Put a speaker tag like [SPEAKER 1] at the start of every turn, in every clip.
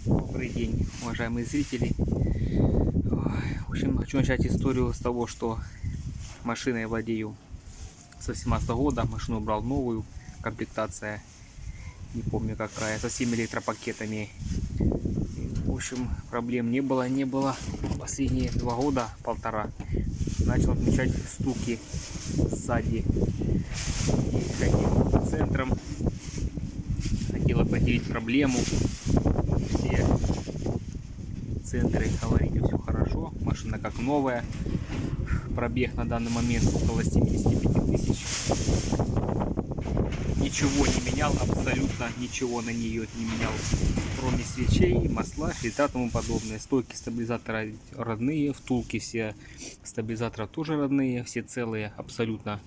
[SPEAKER 1] Добрый день, уважаемые зрители. В общем, хочу начать историю с того, что машиной я владею со 2017 года. Машину брал новую, комплектация, не помню какая, со всеми электропакетами. В общем, проблем не было. Последние 2 года, полтора, начал отмечать стуки сзади. И ходил по центрам, хотел определить проблему. Все центры говорили, все хорошо, машина как новая. Пробег на данный момент около 75 тысяч. Ничего не менял, абсолютно ничего на нее не менял, кроме свечей, масла, фильтра и тому подобное. Стойки стабилизатора родные, втулки все стабилизатора тоже родные, все целые абсолютно.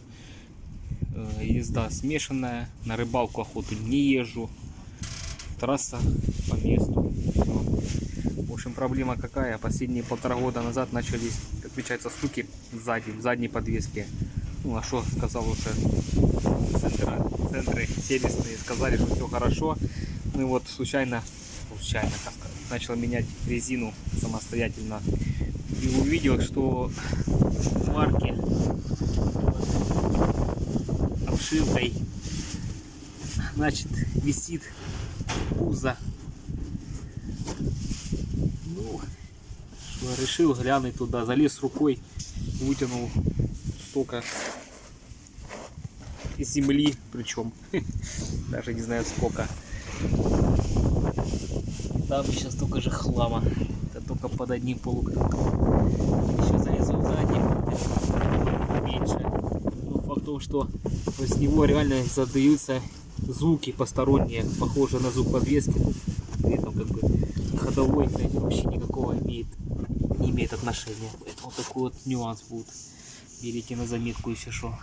[SPEAKER 1] Езда смешанная, на рыбалку, охоту не езжу, трасса по месту. Все. В общем, проблема какая? Последние 1,5 года назад начались отмечаться стуки сзади, в задней подвеске. Ну, а что сказал уже центры сервисные, сказали, что все хорошо. Ну и вот случайно начал менять резину самостоятельно. И увидел, что марки обшивкой, значит, висит пузо. Ну, что, решил глянуть туда, залез рукой, вытянул столько земли, причем даже не знаю сколько. Там сейчас столько же хлама, это только под одним полукрылком. Еще залезу в задний, меньше. Но факт в том, что с него реально задаются звуки посторонние, похожие на звук подвески. При этом как бы ходовой вообще никакого не имеет отношения. Поэтому такой вот нюанс будет. Берите на заметку, если что.